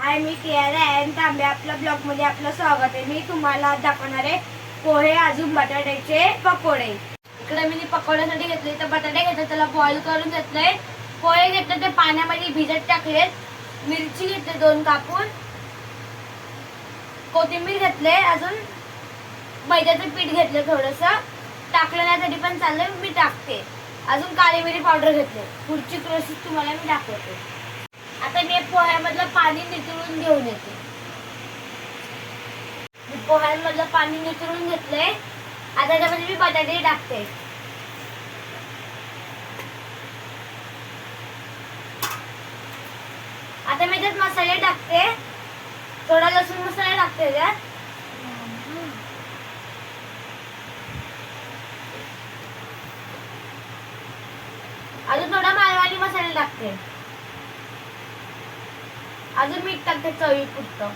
हाय, मी Kiara N तांबे. आपल्या blog मध्ये आपलं स्वागत आहे. मी तुम्हाला दाखवणार आहे पोहे अजून बटाट्याचे पकोडे. इकडे मी पकोड्यासाठी घेतले तर बटाटे घेतले, त्याला बॉईल करून घेतले. पोहे घेतले ते पाण्यामध्ये भिजत टाकलेत. मिरची घेतले 2 कापून, कोथिंबीर घेतले, अजून मैद्याचं पीठ घेतलं थोडंसं, टाकलं नाही तरी पण चालेल, मी टाकते. अजून काळी मिरी पावडर घेतले. पुढची प्रोसेस तुम्हाला मी दाखवते. आता मी पोह्यामधलं पाणी नितळून घेऊन येते. मी पोह्यांमधलं पाणी नितळून घेतलंय. आता त्यामध्ये मी बटाटे टाकते. आता मी त्यात मसाले टाकते. थोडा लसूण मसाला टाकते त्यात. अजून थोडा मालवणी मसाला टाकते. अजून मीठ टाकते चवीपुरतं.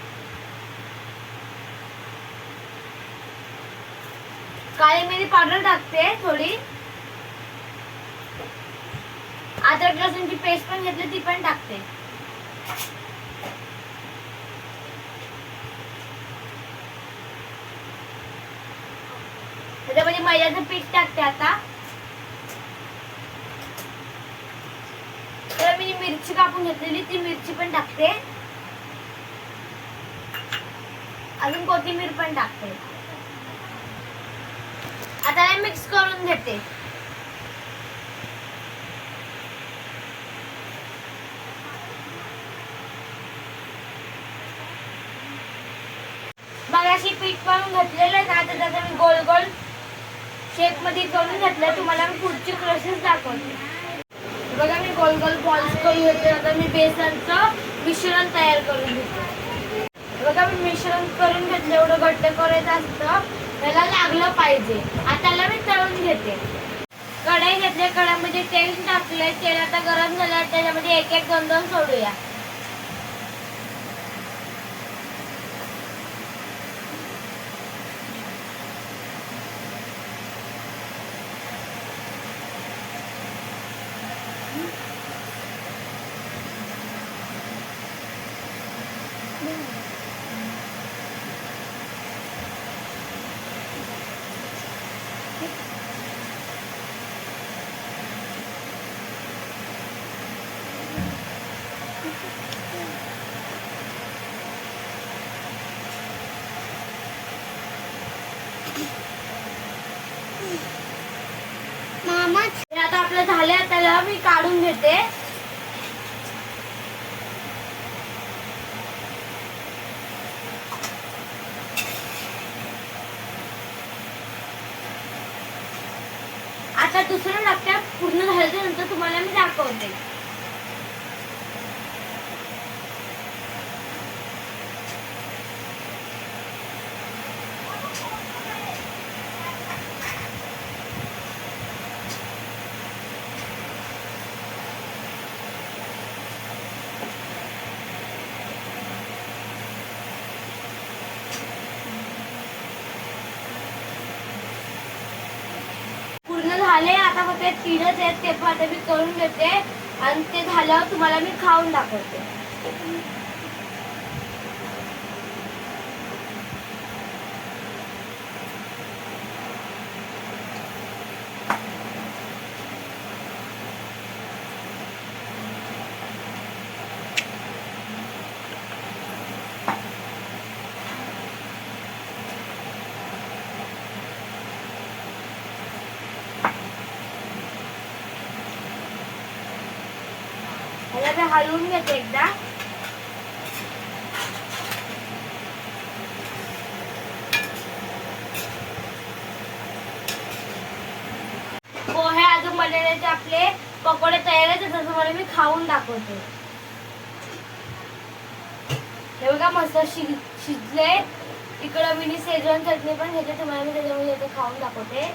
काळी मिरी पावडर टाकते थोडी. अद्रक लसूणची पेस्ट पण घेतली, ती पण टाकते. त्याच्यामध्ये मैद्याचं पीठ टाकते. आता तर मी मिरची कापून घेतलेली, ती मिरची पण टाकते. अजून कोथिंबीर पण टाकते. आता हे मिक्स करून घेते. मगाशी पीठ करून घेतलेलं आहे ना, आता त्याचा मी गोल गोल शेप मध्ये करून घेतलं. तुम्हाला मी पुढची प्रोसेस दाखवते. बघा, मी गोल गोल बॉल्स करून घेतले. आता मी बेसनचं मिश्रण तयार करून घेते. बघा, मी मिश्रण करून घेतलं. एवढं घट्ट करायचं असतं, त्याला लागलं पाहिजे. आता त्याला मी तळून घेते. कढई घेतली, कढईमध्ये तेल टाकले. तेल आता गरम झालं, त्याच्यामध्ये एक एक दोन दोन सोडूया. हे आता आपलं झाले, त्याला मी काढून घेते. आता दुसऱ्या टप्प्यात पूर्ण झाल्याच्या नंतर तुम्हाला मी दाखवते. झाले, आता फक्त 3च आहेत, ते पण आता मी करून घेते आणि ते झाल्यावर तुम्हाला मी खाऊन दाखवते. ह्याला मी हलवून घेते एकदा. पोहे अजून बनवण्याचे आपले पकोडे तयार आहेत. तसं मला मी खाऊन दाखवते. हे बघा, मस्त शिजले. इकडं मी शेजवान चटणी पण घेते. तुम्हाला मी त्याच्यामध्ये खाऊन दाखवते.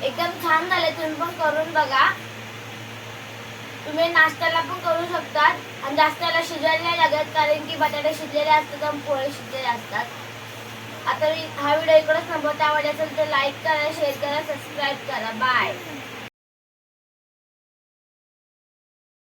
एकदम छान झाले. तुम्ही पण करून बघा. तुम्ही नाश्त्याला पण करू शकतात आणि जास्त त्याला शिजवायला नाही लागत, कारण की बटाटे शिजलेले असतात आणि पोहे शिजलेले असतात. आता मी हा व्हिडिओ इकडे थांबवते. आवडला असेल तर लाईक करा, शेअर करा, सबस्क्राईब करा. बाय.